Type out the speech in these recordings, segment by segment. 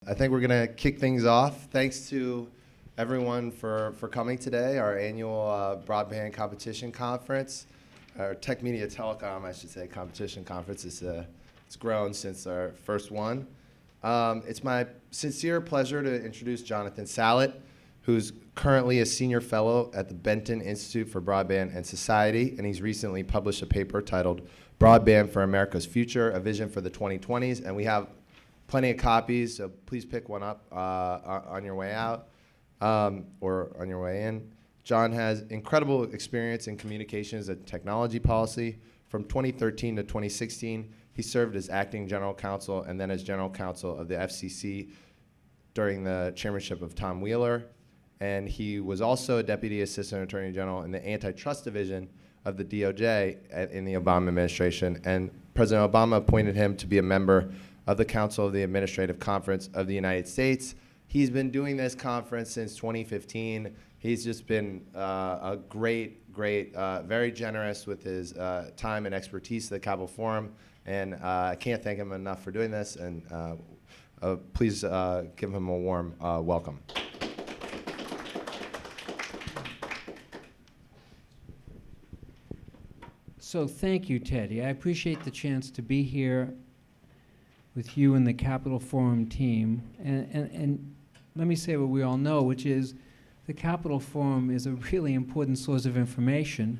I think we're going to kick things off. Thanks to everyone for coming today, our annual Broadband Competition Conference, our Tech Media Telecom, I should say, competition conference. It's grown since our first one. It's my sincere pleasure to introduce Jonathan Sallet, who's currently a senior fellow at the Benton Institute for Broadband and Society, and he's recently published a paper titled Broadband for America's Future, A Vision for the 2020s, and we have plenty of copies, so please pick one up on your way out or on your way in. John has incredible experience in communications and technology policy. From 2013 to 2016, he served as acting general counsel and then as general counsel of the FCC during the chairmanship of Tom Wheeler. And he was also a deputy assistant attorney general in the antitrust division of the DOJ in the Obama administration. And President Obama appointed him to be a member of the Council of the Administrative Conference of the United States. He's been doing this conference since 2015. He's just been a great, very generous with his time and expertise at the Capitol Forum, and I can't thank him enough for doing this, and please give him a warm welcome. So thank you, Teddy. I appreciate the chance to be here with you and the Capitol Forum team. And let me say what we all know, which is the Capitol Forum is a really important source of information,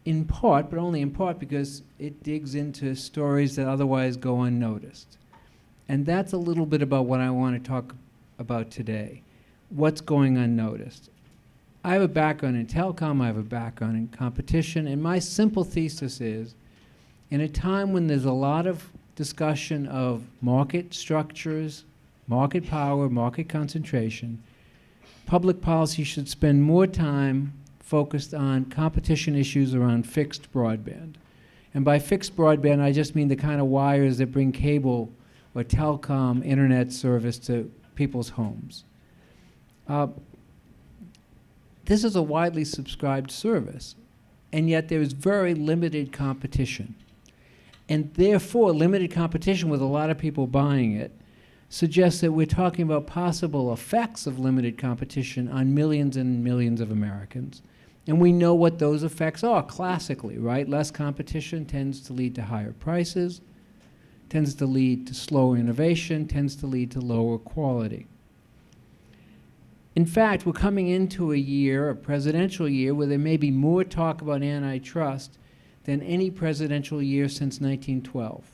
in part, but only in part, because it digs into stories that otherwise go unnoticed. And that's a little bit about what I want to talk about today, what's going unnoticed. I have a background in telecom, I have a background in competition, and my simple thesis is, in a time when there's a lot of discussion of market structures, market power, market concentration, public policy should spend more time focused on competition issues around fixed broadband. And by fixed broadband, I just mean the kind of wires that bring cable or telecom internet service to people's homes. This is a widely subscribed service, and yet there is very limited competition. And therefore, limited competition with a lot of people buying it suggests that we're talking about possible effects of limited competition on millions and millions of Americans. And we know what those effects are classically, right? Less competition tends to lead to higher prices, tends to lead to slower innovation, tends to lead to lower quality. In fact, we're coming into a year, a presidential year, where there may be more talk about antitrust than any presidential year since 1912.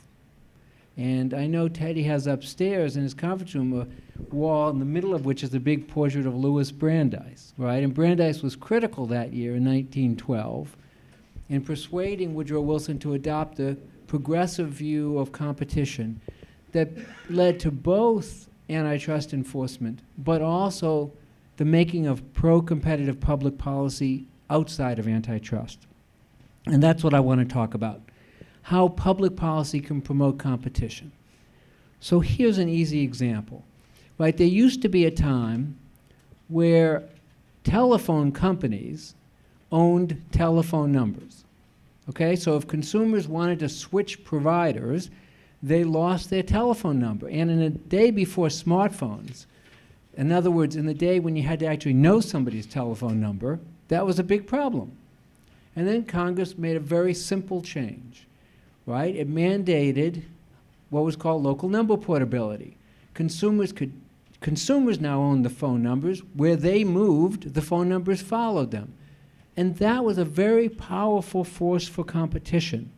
And I know Teddy has upstairs in his conference room a wall in the middle of which is a big portrait of Louis Brandeis, right? And Brandeis was critical that year in 1912 in persuading Woodrow Wilson to adopt a progressive view of competition that led to both antitrust enforcement, but also the making of pro-competitive public policy outside of antitrust. And that's what I want to talk about, how public policy can promote competition. So here's an easy example, right? There used to be a time where telephone companies owned telephone numbers, okay? So if consumers wanted to switch providers, they lost their telephone number. And in a day before smartphones, in other words, in the day when you had to actually know somebody's telephone number, that was a big problem. And then Congress made a very simple change, right? It mandated what was called local number portability. Consumers now own the phone numbers. Where they moved, the phone numbers followed them. And that was a very powerful force for competition.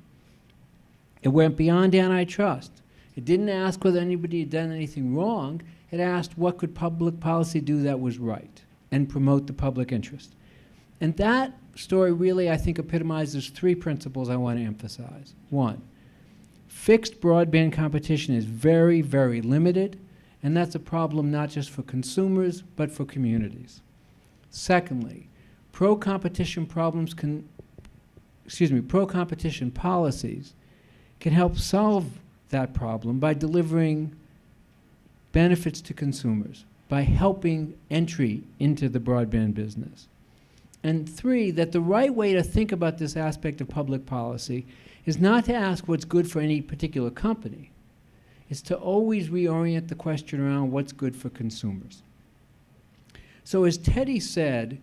It went beyond antitrust. It didn't ask whether anybody had done anything wrong. It asked what could public policy do that was right and promote the public interest. And that story really, I think, epitomizes three principles I want to emphasize. One, fixed broadband competition is very, very limited, and that's a problem not just for consumers, but for communities. Secondly, pro-competition policies can help solve that problem by delivering benefits to consumers, by helping entry into the broadband business. And three, that the right way to think about this aspect of public policy is not to ask what's good for any particular company. is to always reorient the question around what's good for consumers. So as Teddy said,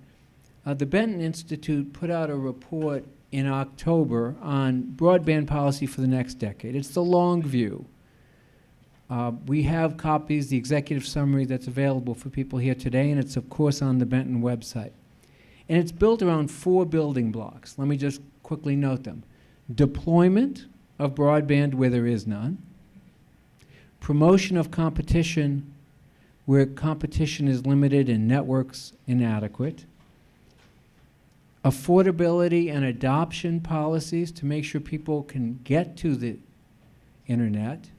the Benton Institute put out a report in October on broadband policy for the next decade. It's the long view. We have copies, the executive summary that's available for people here today, and it's of course on the Benton website. And it's built around 4 building blocks. Let me just quickly note them. Deployment of broadband where there is none. Promotion of competition where competition is limited and networks inadequate. Affordability and adoption policies to make sure people can get to the internet.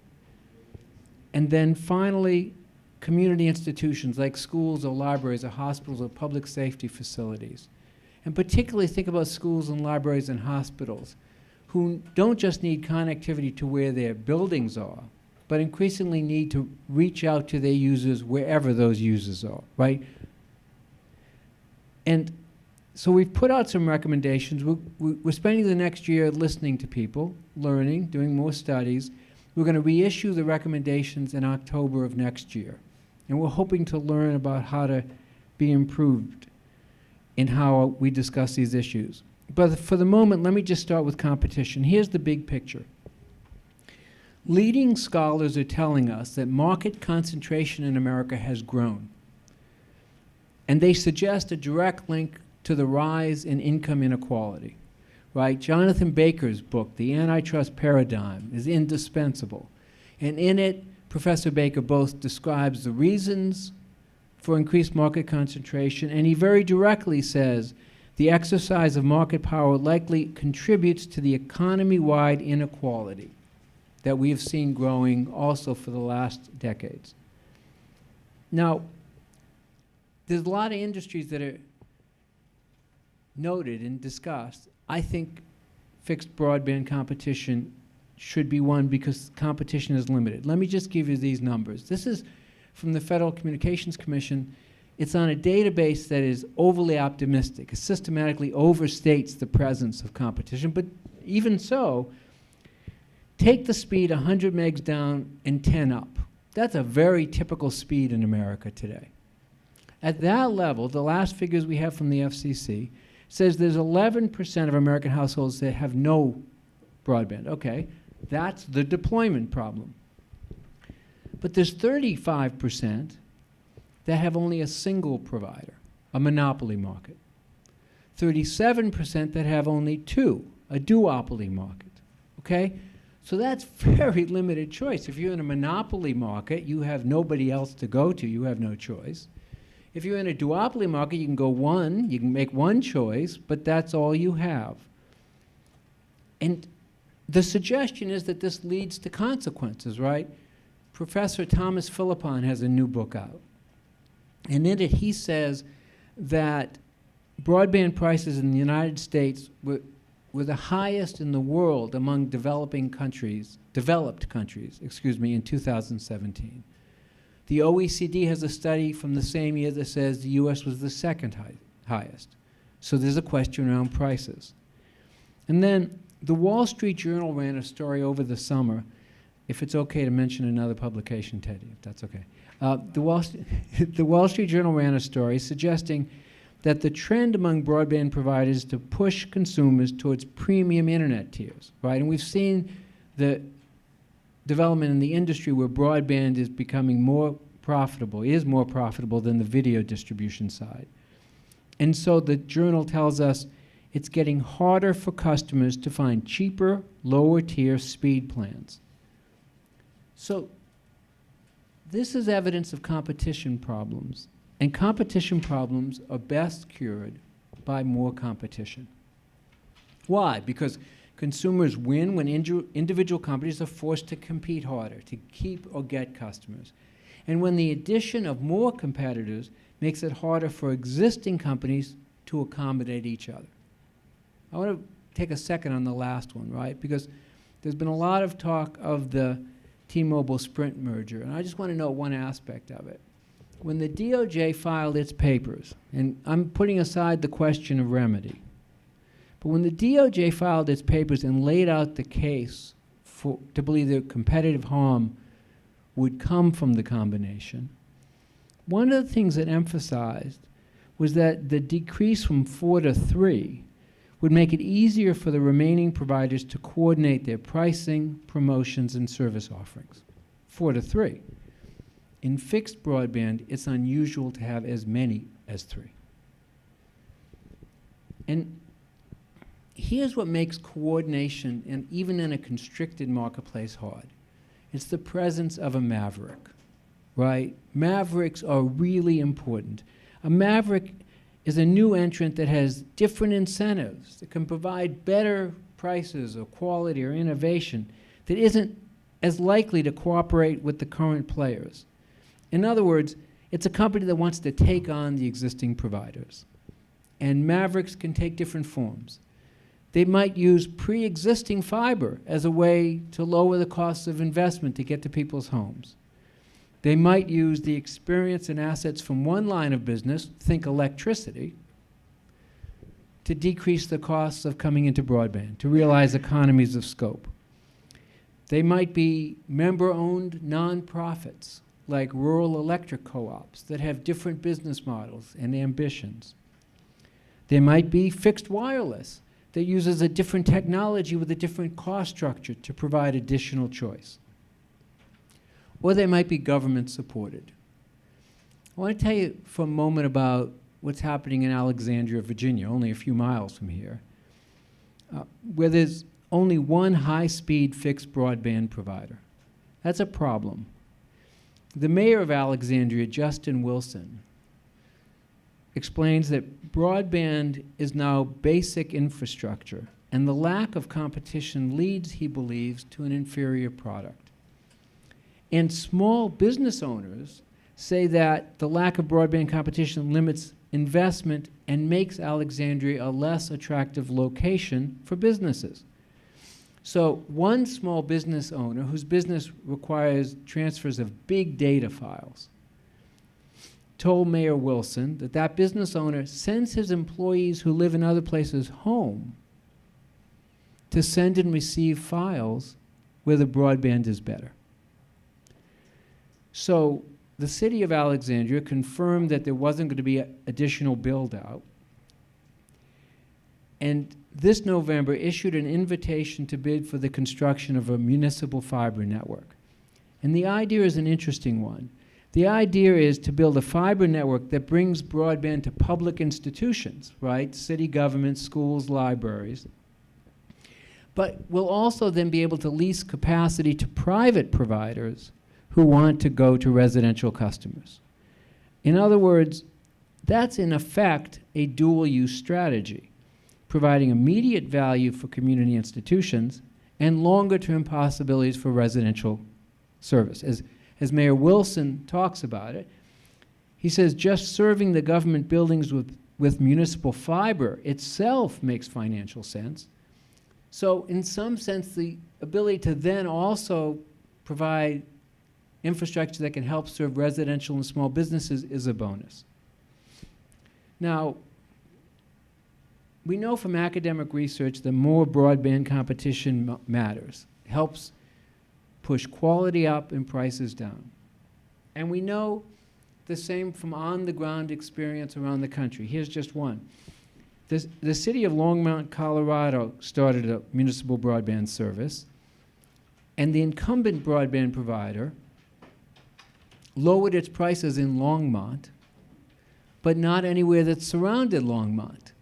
And then finally, community institutions like schools or libraries or hospitals or public safety facilities. And particularly think about schools and libraries and hospitals who don't just need connectivity to where their buildings are, but increasingly need to reach out to their users wherever those users are, right? And so we've put out some recommendations. We're spending the next year listening to people, learning, doing more studies. We're going to reissue the recommendations in October of next year. And we're hoping to learn about how to be improved in how we discuss these issues. But for the moment, let me just start with competition. Here's the big picture. Leading scholars are telling us that market concentration in America has grown. And they suggest a direct link to the rise in income inequality, right? Jonathan Baker's book, The Antitrust Paradigm, is indispensable. And in it, Professor Baker both describes the reasons for increased market concentration, and he very directly says the exercise of market power likely contributes to the economy-wide inequality that we have seen growing also for the last decades. Now, there's a lot of industries that are noted and discussed. I think fixed broadband competition should be one because competition is limited. Let me just give you these numbers. This is from the Federal Communications Commission. It's on a database that is overly optimistic. It systematically overstates the presence of competition, but even so, take the speed 100 megs down and 10 up. That's a very typical speed in America today. At that level, the last figures we have from the FCC says there's 11% of American households that have no broadband. Okay, that's the deployment problem. But there's 35% that have only a single provider, a monopoly market. 37% that have only 2, a duopoly market. Okay? So that's very limited choice. If you're in a monopoly market, you have nobody else to go to. You have no choice. If you're in a duopoly market, you can go one, you can make one choice, but that's all you have. And the suggestion is that this leads to consequences, right? Professor Thomas Philippon has a new book out. And in it, he says that broadband prices in the United States were the highest in the world among developed countries, in 2017. The OECD has a study from the same year that says the US was the second highest. So there's a question around prices. And then the Wall Street Journal ran a story over the summer, if it's okay to mention another publication, Teddy, if that's okay. The Wall Street Journal ran a story suggesting that the trend among broadband providers is to push consumers towards premium internet tiers, right? And we've seen the development in the industry where broadband is becoming more profitable than the video distribution side. And so the journal tells us it's getting harder for customers to find cheaper, lower tier speed plans. So this is evidence of competition problems, and competition problems are best cured by more competition. Why? Because consumers win when individual companies are forced to compete harder to keep or get customers. And when the addition of more competitors makes it harder for existing companies to accommodate each other. I want to take a second on the last one, right? Because there's been a lot of talk of the T-Mobile Sprint merger, and I just want to note one aspect of it. When the DOJ filed its papers, and I'm putting aside the question of remedy, but when the DOJ filed its papers and laid out the case to believe that competitive harm would come from the combination, one of the things it emphasized was that the decrease from 4 to 3 would make it easier for the remaining providers to coordinate their pricing, promotions, and service offerings. 4 to 3. In fixed broadband, it's unusual to have as many as 3. And here's what makes coordination, and even in a constricted marketplace, hard. It's the presence of a maverick, right? Mavericks are really important. A maverick is a new entrant that has different incentives, that can provide better prices or quality or innovation, that isn't as likely to cooperate with the current players. In other words, it's a company that wants to take on the existing providers. And mavericks can take different forms. They might use pre-existing fiber as a way to lower the costs of investment to get to people's homes. They might use the experience and assets from one line of business, think electricity, to decrease the costs of coming into broadband, to realize economies of scope. They might be member-owned nonprofits, like rural electric co-ops, that have different business models and ambitions. They might be fixed wireless, that uses a different technology with a different cost structure to provide additional choice. Or they might be government supported. I want to tell you for a moment about what's happening in Alexandria, Virginia, only a few miles from here, where there's only one high-speed fixed broadband provider. That's a problem. The mayor of Alexandria, Justin Wilson, explains that broadband is now basic infrastructure, and the lack of competition leads, he believes, to an inferior product. And small business owners say that the lack of broadband competition limits investment and makes Alexandria a less attractive location for businesses. So one small business owner whose business requires transfers of big data files told Mayor Wilson that that business owner sends his employees who live in other places home to send and receive files where the broadband is better. So the city of Alexandria confirmed that there wasn't going to be additional build-out, and this November issued an invitation to bid for the construction of a municipal fiber network. And the idea is an interesting one. The idea is to build a fiber network that brings broadband to public institutions, right? City governments, schools, libraries. But will also then be able to lease capacity to private providers who want to go to residential customers. In other words, that's in effect a dual-use strategy, providing immediate value for community institutions and longer-term possibilities for residential service. As Mayor Wilson talks about it, he says just serving the government buildings with municipal fiber itself makes financial sense. So in some sense, the ability to then also provide infrastructure that can help serve residential and small businesses is a bonus. Now, we know from academic research that more broadband competition matters, helps push quality up and prices down. And we know the same from on-the-ground experience around the country. Here's just one. The city of Longmont, Colorado started a municipal broadband service, and the incumbent broadband provider lowered its prices in Longmont, but not anywhere that surrounded Longmont,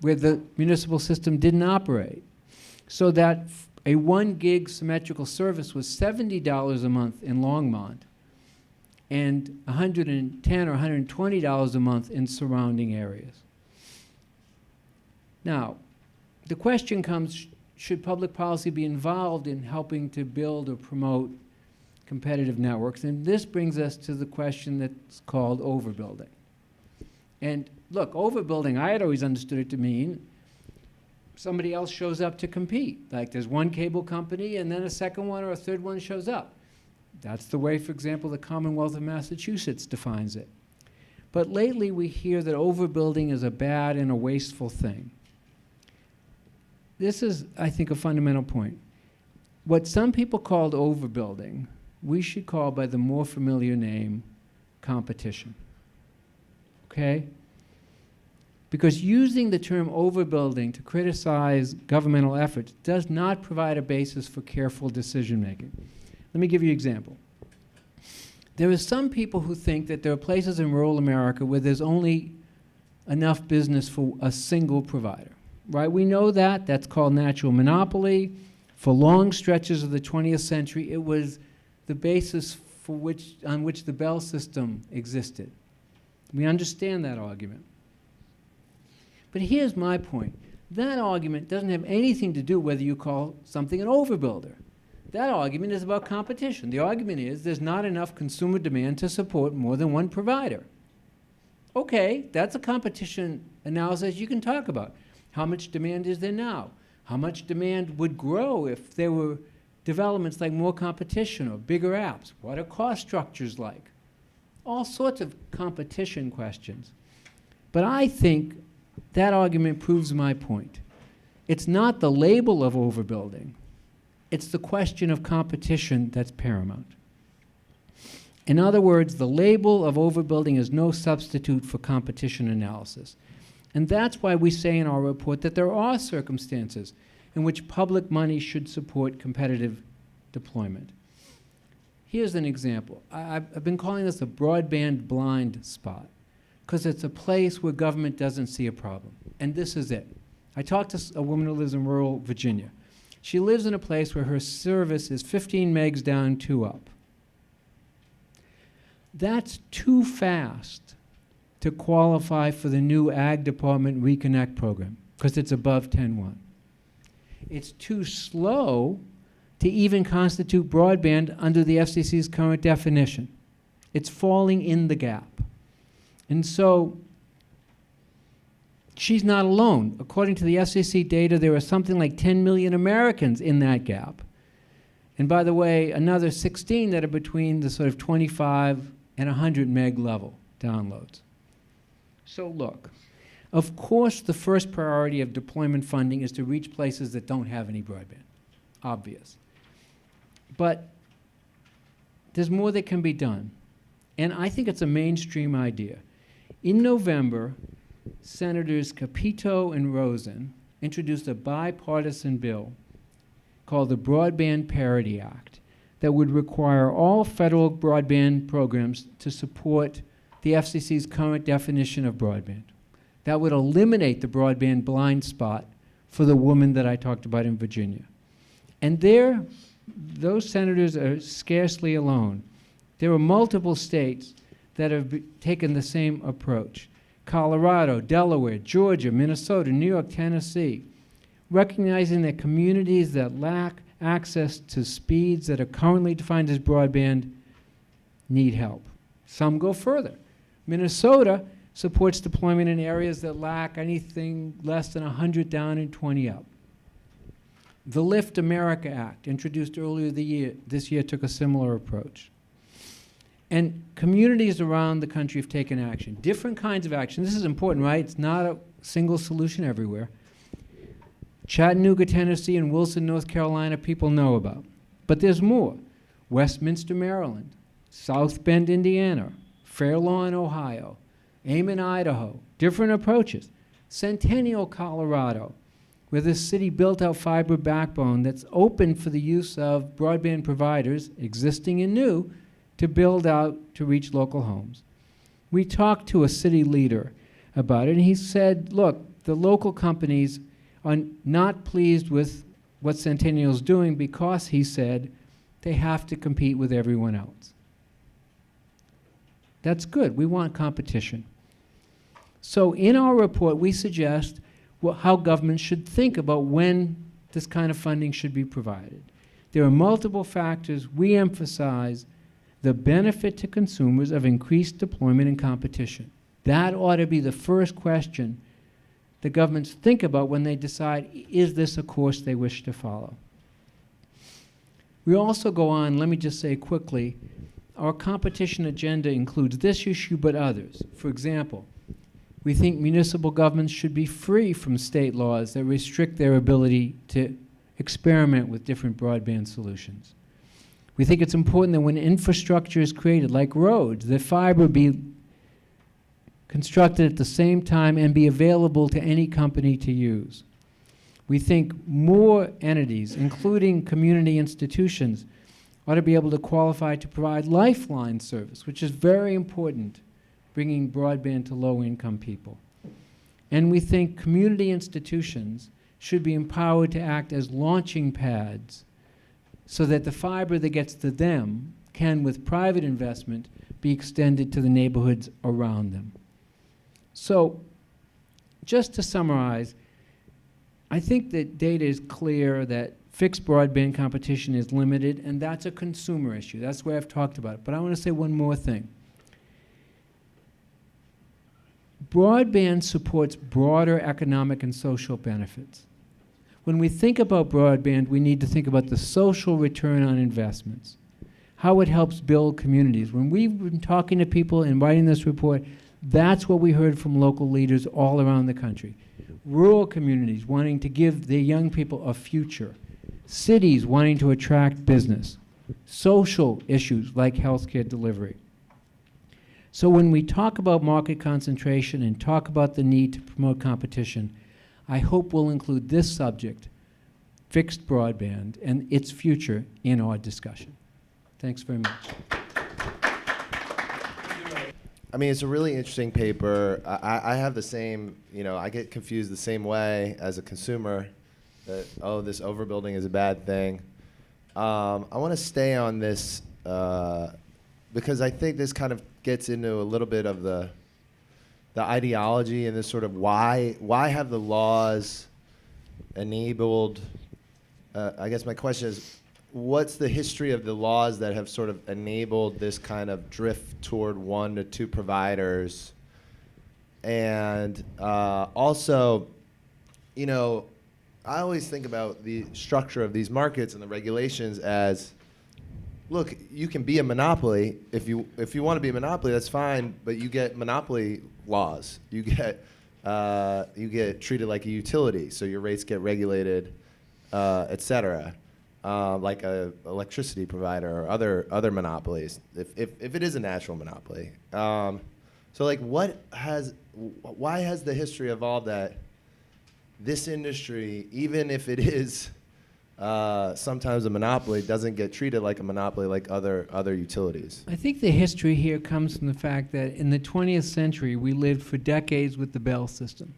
where the municipal system didn't operate. So that a 1 gig symmetrical service was $70 a month in Longmont and $110 or $120 a month in surrounding areas. Now, the question comes, should public policy be involved in helping to build or promote competitive networks? And this brings us to the question that's called overbuilding. And look, overbuilding, I had always understood it to mean somebody else shows up to compete. Like there's one cable company and then a second one or a third one shows up. That's the way, for example, the Commonwealth of Massachusetts defines it. But lately we hear that overbuilding is a bad and a wasteful thing. This is, I think, a fundamental point. What some people called overbuilding we should call by the more familiar name competition. Okay? Because using the term overbuilding to criticize governmental efforts does not provide a basis for careful decision making. Let me give you an example. There are some people who think that there are places in rural America where there's only enough business for a single provider, right? We know that. That's called natural monopoly. For long stretches of the 20th century, it was the basis on which the Bell system existed. We understand that argument. But here's my point. That argument doesn't have anything to do whether you call something an overbuilder. That argument is about competition. The argument is there's not enough consumer demand to support more than one provider. Okay, that's a competition analysis you can talk about. How much demand is there now? How much demand would grow if there were developments like more competition or bigger apps? What are cost structures like? All sorts of competition questions. But I think that argument proves my point. It's not the label of overbuilding. It's the question of competition that's paramount. In other words, the label of overbuilding is no substitute for competition analysis. And that's why we say in our report that there are circumstances in which public money should support competitive deployment. Here's an example. I've been calling this a broadband blind spot because it's a place where government doesn't see a problem. And this is it. I talked to a woman who lives in rural Virginia. She lives in a place where her service is 15 megs down, 2 up. That's too fast to qualify for the new Ag Department Reconnect program because it's above 10.1. It's too slow to even constitute broadband under the FCC's current definition. It's falling in the gap. And so she's not alone. According to the FCC data, there are something like 10 million Americans in that gap. And by the way, another 16 that are between the sort of 25 and 100 meg level downloads. So look, of course the first priority of deployment funding is to reach places that don't have any broadband. Obvious. But there's more that can be done. And I think it's a mainstream idea. In November, Senators Capito and Rosen introduced a bipartisan bill called the Broadband Parity Act that would require all federal broadband programs to support the FCC's current definition of broadband. That would eliminate the broadband blind spot for the woman that I talked about in Virginia. And those senators are scarcely alone. There are multiple states that have taken the same approach. Colorado, Delaware, Georgia, Minnesota, New York, Tennessee, recognizing that communities that lack access to speeds that are currently defined as broadband need help. Some go further. Minnesota supports deployment in areas that lack anything less than 100 down and 20 up. The Lift America Act, introduced earlier this year, took a similar approach. And communities around the country have taken action, different kinds of action. This is important, right? It's not a single solution everywhere. Chattanooga, Tennessee, and Wilson, North Carolina, people know about. But there's more. Westminster, Maryland, South Bend, Indiana, Fair Lawn, Ohio, Amen, Idaho, different approaches. Centennial, Colorado, where this city built out fiber backbone that's open for the use of broadband providers, existing and new, to build out to reach local homes. We talked to a city leader about it, and he said, look, the local companies are not pleased with what Centennial's doing because, he said, they have to compete with everyone else. That's good. We want competition. So in our report, we suggest how government should think about when this kind of funding should be provided. There are multiple factors. We emphasize the benefit to consumers of increased deployment and competition. That ought to be the first question the governments think about when they decide, is this a course they wish to follow? We also go on, let me just say quickly, our competition agenda includes this issue but others. For example, we think municipal governments should be free from state laws that restrict their ability to experiment with different broadband solutions. We think it's important that when infrastructure is created, like roads, that fiber be constructed at the same time and be available to any company to use. We think more entities, including community institutions, ought to be able to qualify to provide lifeline service, which is very important, bringing broadband to low-income people. And we think community institutions should be empowered to act as launching pads so that the fiber that gets to them can, with private investment, be extended to the neighborhoods around them. So, just to summarize, I think that data is clear that fixed broadband competition is limited, and that's a consumer issue. That's the way I've talked about it. But I want to say one more thing. Broadband supports broader economic and social benefits. When we think about broadband, we need to think about the social return on investments, how it helps build communities. When we've been talking to people and writing this report, that's what we heard from local leaders all around the country. Rural communities wanting to give their young people a future. Cities wanting to attract business. Social issues like healthcare delivery. So when we talk about market concentration and talk about the need to promote competition, I hope we'll include this subject, fixed broadband, and its future in our discussion. Thanks very much. I mean, it's a really interesting paper. I have the same, I get confused the same way as a consumer that, oh, this overbuilding is a bad thing. I want to stay on this because I think this kind of gets into a little bit of the ideology and this sort of why have the laws enabled, I guess my question is, what's the history of the laws that have sort of enabled this kind of drift toward 1 to 2 providers? And also, I always think about the structure of these markets and the regulations as, look, you can be a monopoly. If you want to be a monopoly, that's fine, but you get monopoly laws. You get treated like a utility, so your rates get regulated, et cetera. Like a electricity provider or other monopolies, if it is a natural monopoly. So like why has the history evolved that this industry, even if it is sometimes a monopoly, doesn't get treated like a monopoly like other utilities? I think the history here comes from the fact that in the 20th century, we lived for decades with the Bell system.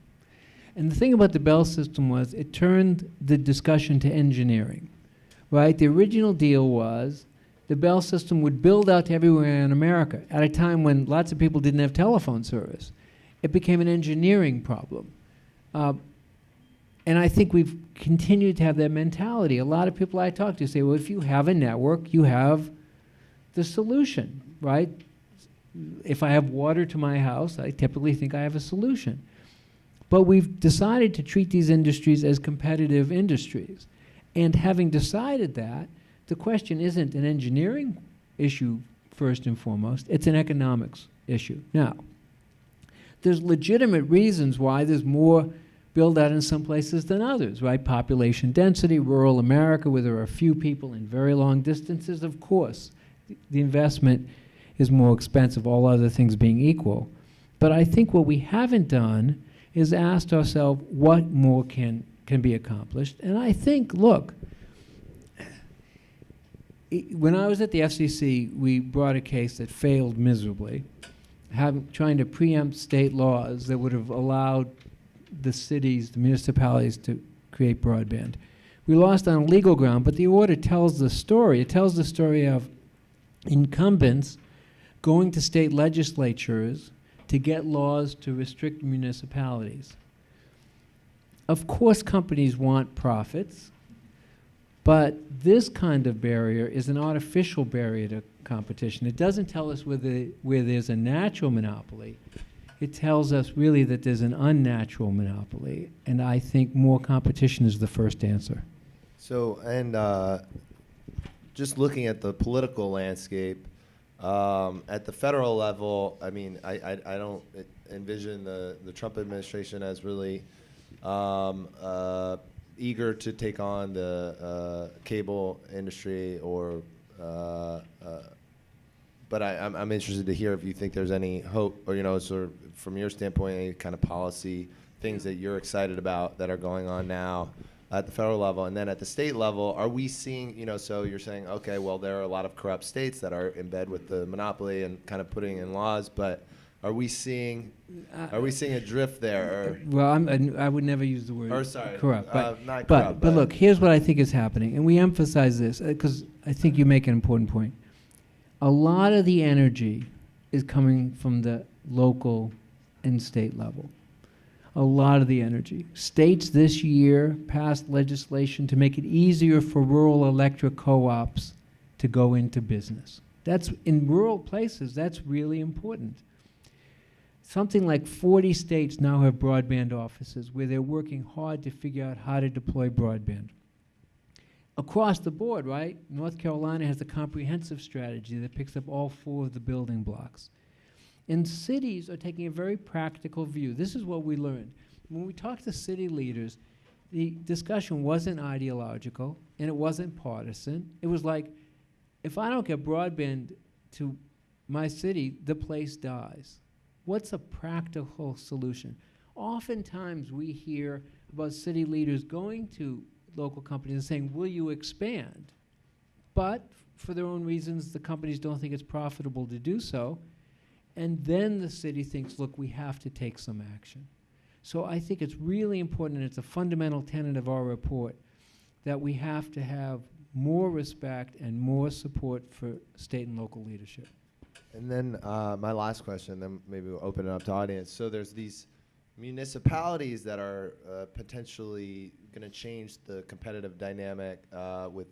And the thing about the Bell system was it turned the discussion to engineering. Right? The original deal was the Bell system would build out to everywhere in America at a time when lots of people didn't have telephone service. It became an engineering problem. And I think we've continued to have that mentality. A lot of people I talk to say, well, if you have a network, you have the solution, right? If I have water to my house, I typically think I have a solution. But we've decided to treat these industries as competitive industries. And having decided that, the question isn't an engineering issue first and foremost, it's an economics issue. Now, there's legitimate reasons why there's more build out in some places than others, right? Population density, rural America, where there are few people in very long distances, of course. The investment is more expensive, all other things being equal. But I think what we haven't done is asked ourselves what more can be accomplished. And I think, look, when I was at the FCC, we brought a case that failed miserably, trying to preempt state laws that would have allowed the cities, the municipalities to create broadband. We lost on legal ground, but the order tells the story. It tells the story of incumbents going to state legislatures to get laws to restrict municipalities. Of course, companies want profits, but this kind of barrier is an artificial barrier to competition. It doesn't tell us where there's a natural monopoly. It tells us really that there's an unnatural monopoly, and I think more competition is the first answer. So, and just looking at the political landscape, at the federal level, I mean, I don't envision the Trump administration as really eager to take on the cable industry or But I'm interested to hear if you think there's any hope, or sort of from your standpoint, any kind of policy things that you're excited about that are going on now at the federal level, and then at the state level, are we seeing, so you're saying, okay, well, there are a lot of corrupt states that are in bed with the monopoly and kind of putting in laws, but are we seeing a drift there? Well, I would never use the word corrupt, not but corrupt, look, here's what I think is happening, and we emphasize this because I think you make an important point. A lot of the energy is coming from the local and state level. A lot of the energy. States this year passed legislation to make it easier for rural electric co-ops to go into business. That's in rural places, that's really important. Something like 40 states now have broadband offices where they're working hard to figure out how to deploy broadband. Across the board, right? North Carolina has a comprehensive strategy that picks up all 4 of the building blocks. And cities are taking a very practical view. This is what we learned. When we talked to city leaders, the discussion wasn't ideological and it wasn't partisan. It was like, if I don't get broadband to my city, the place dies. What's a practical solution? Oftentimes we hear about city leaders going to local companies and saying, will you expand? But for their own reasons, the companies don't think it's profitable to do so. And then the city thinks, look, we have to take some action. So I think it's really important, and it's a fundamental tenet of our report, that we have to have more respect and more support for state and local leadership. And then my last question, then maybe we'll open it up to audience. So there's these municipalities that are potentially going to change the competitive dynamic with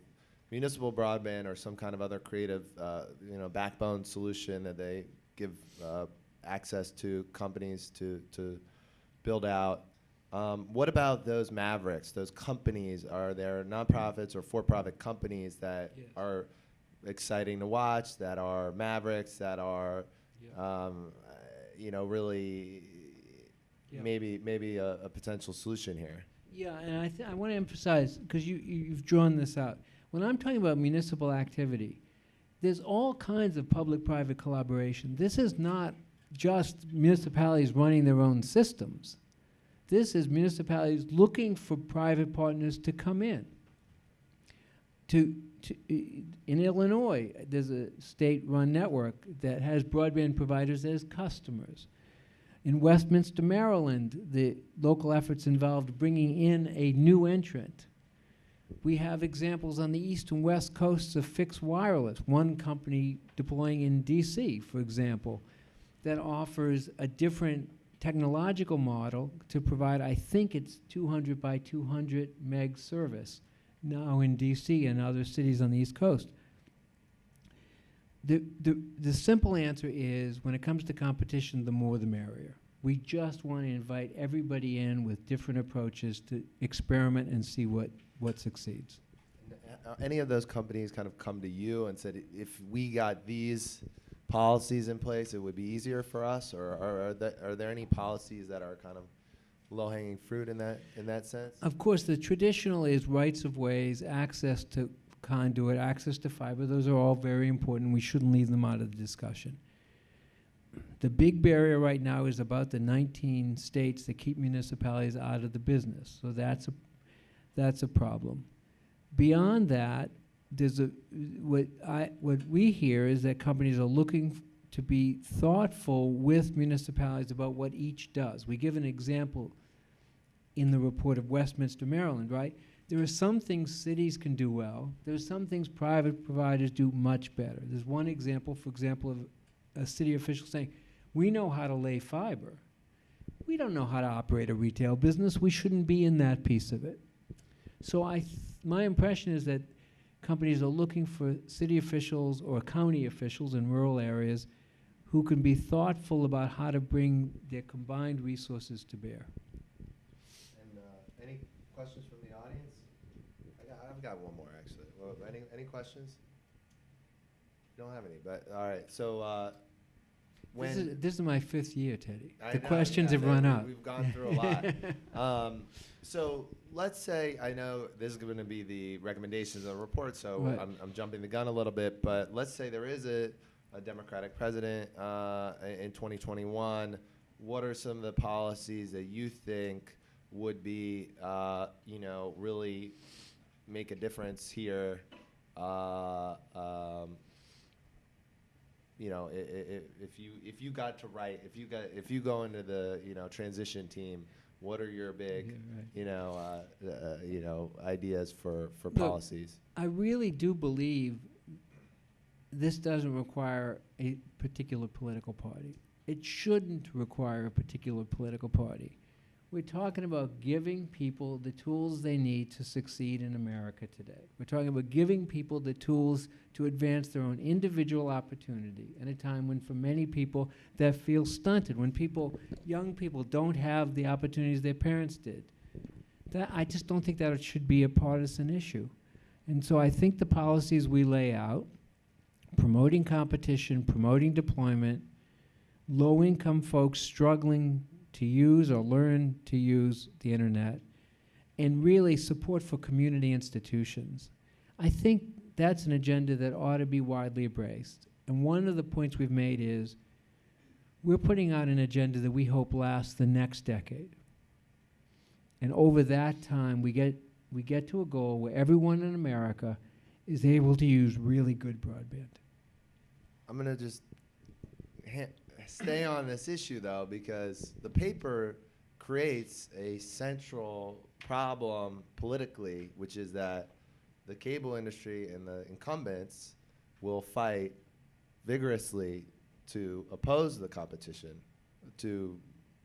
municipal broadband or some kind of other creative, backbone solution that they give access to companies to build out. What about those mavericks, those companies? Are there nonprofits or for-profit companies that are exciting to watch, that are mavericks, that are, really maybe a potential solution here? Yeah, and I want to emphasize, because you've drawn this out. When I'm talking about municipal activity, there's all kinds of public-private collaboration. This is not just municipalities running their own systems. This is municipalities looking for private partners to come in. In Illinois, there's a state-run network that has broadband providers as customers. In Westminster, Maryland, the local efforts involved bringing in a new entrant. We have examples on the east and west coasts of fixed wireless. One company deploying in DC, for example, that offers a different technological model to provide, I think it's 200 by 200 meg service now in DC and other cities on the East Coast. The simple answer is, when it comes to competition, the more the merrier. We just want to invite everybody in with different approaches to experiment and see what succeeds. Any of those companies kind of come to you and said, if we got these policies in place, it would be easier for us? Or are there any policies that are kind of low-hanging fruit in that sense? Of course, the traditional is rights of ways, access to conduit, access to fiber. Those are all very important. We shouldn't leave them out of the discussion. The big barrier right now is about the 19 states that keep municipalities out of the business. So that's a problem. Beyond that, there's what we hear is that companies are looking to be thoughtful with municipalities about what each does. We give an example in the report of Westminster, Maryland, right? There are some things cities can do well. There are some things private providers do much better. There's one example, for example, of a city official saying, we know how to lay fiber. We don't know how to operate a retail business. We shouldn't be in that piece of it. So my impression is that companies are looking for city officials or county officials in rural areas who can be thoughtful about how to bring their combined resources to bear. And any questions from the audience? I've got one more, actually. Well, any questions? You don't have any, but all right. So This is my 5th year, Teddy. I The know, questions yeah, have run out. We've gone through a lot. So let's say, I know this is going to be the recommendations of the report, so Right. I'm jumping the gun a little bit, but let's say there is a Democratic president in 2021. What are some of the policies that you think would be, really make a difference here? If you got to write, if you go into the transition team, what are your big ideas for policies? I really do believe this doesn't require a particular political party. It shouldn't require a particular political party. We're talking about giving people the tools they need to succeed in America today. We're talking about giving people the tools to advance their own individual opportunity in a time when, for many people, that feels stunted, when young people don't have the opportunities their parents did. I just don't think that it should be a partisan issue. And so I think the policies we lay out, promoting competition, promoting deployment, low-income folks struggling to use or learn to use the internet, and really support for community institutions. I think that's an agenda that ought to be widely embraced. And one of the points we've made is we're putting out an agenda that we hope lasts the next decade. And over that time, we get to a goal where everyone in America is able to use really good broadband. I'm going to just stay on this issue, though, because the paper creates a central problem politically, which is that the cable industry and the incumbents will fight vigorously to oppose the competition, to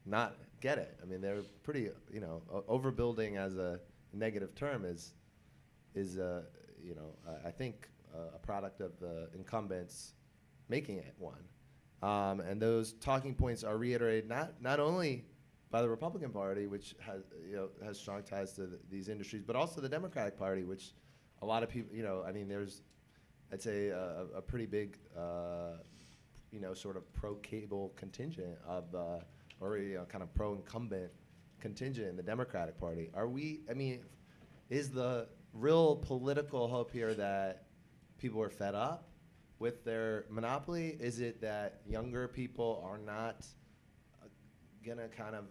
not get it. I mean, they're pretty, overbuilding as a negative term is I think a product of the incumbents making it one. And those talking points are reiterated not only by the Republican Party, which has strong ties to these industries, but also the Democratic Party, which a lot of people, there's, I'd say, a pretty big, sort of pro-cable contingent of, kind of pro-incumbent contingent in the Democratic Party. Is the real political hope here that people are fed up with their monopoly? Is it that younger people are not gonna kind of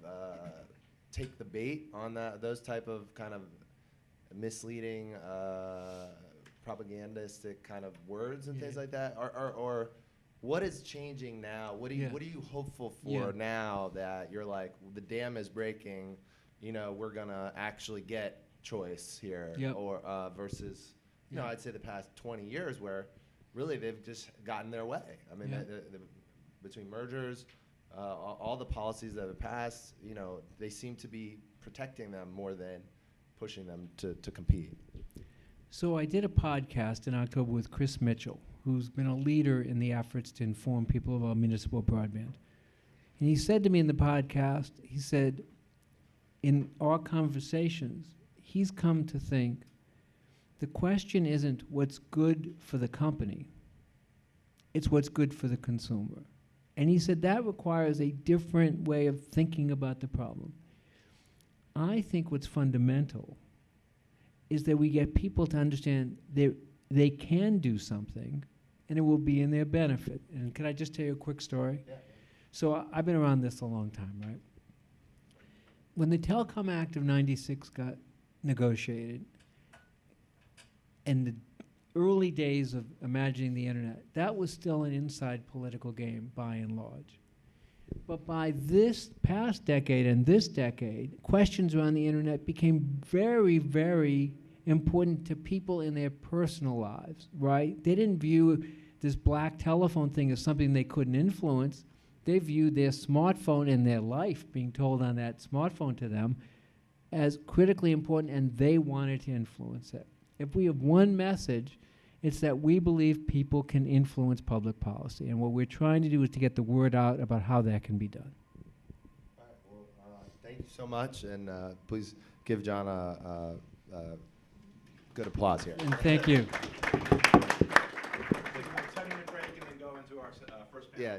take the bait on those type of kind of misleading, propagandistic kind of words and things like that? Or what is changing now? What are you hopeful for now that you're like, the dam is breaking, we're gonna actually get choice here, or versus, I'd say the past 20 years where really they've just gotten their way. I mean, between mergers, all the policies that have passed, they seem to be protecting them more than pushing them to compete. So I did a podcast in October with Chris Mitchell, who's been a leader in the efforts to inform people about municipal broadband. And he said to me in the podcast, he said, in our conversations, he's come to think the question isn't what's good for the company, it's what's good for the consumer. And he said that requires a different way of thinking about the problem. I think what's fundamental is that we get people to understand they can do something and it will be in their benefit. And can I just tell you a quick story? Yeah. So I've been around this a long time, right? When the Telecom Act of '96 got negotiated, in the early days of imagining the internet, that was still an inside political game by and large. But by this past decade and this decade, questions around the internet became very, very important to people in their personal lives, right? They didn't view this black telephone thing as something they couldn't influence. They viewed their smartphone and their life being told on that smartphone to them as critically important, and they wanted to influence it. If we have one message, it's that we believe people can influence public policy. And what we're trying to do is to get the word out about how that can be done. All right, well, thank you so much. And please give John a good applause here. And thank you. Take a 10-minute break and then go into our first panel. Yeah.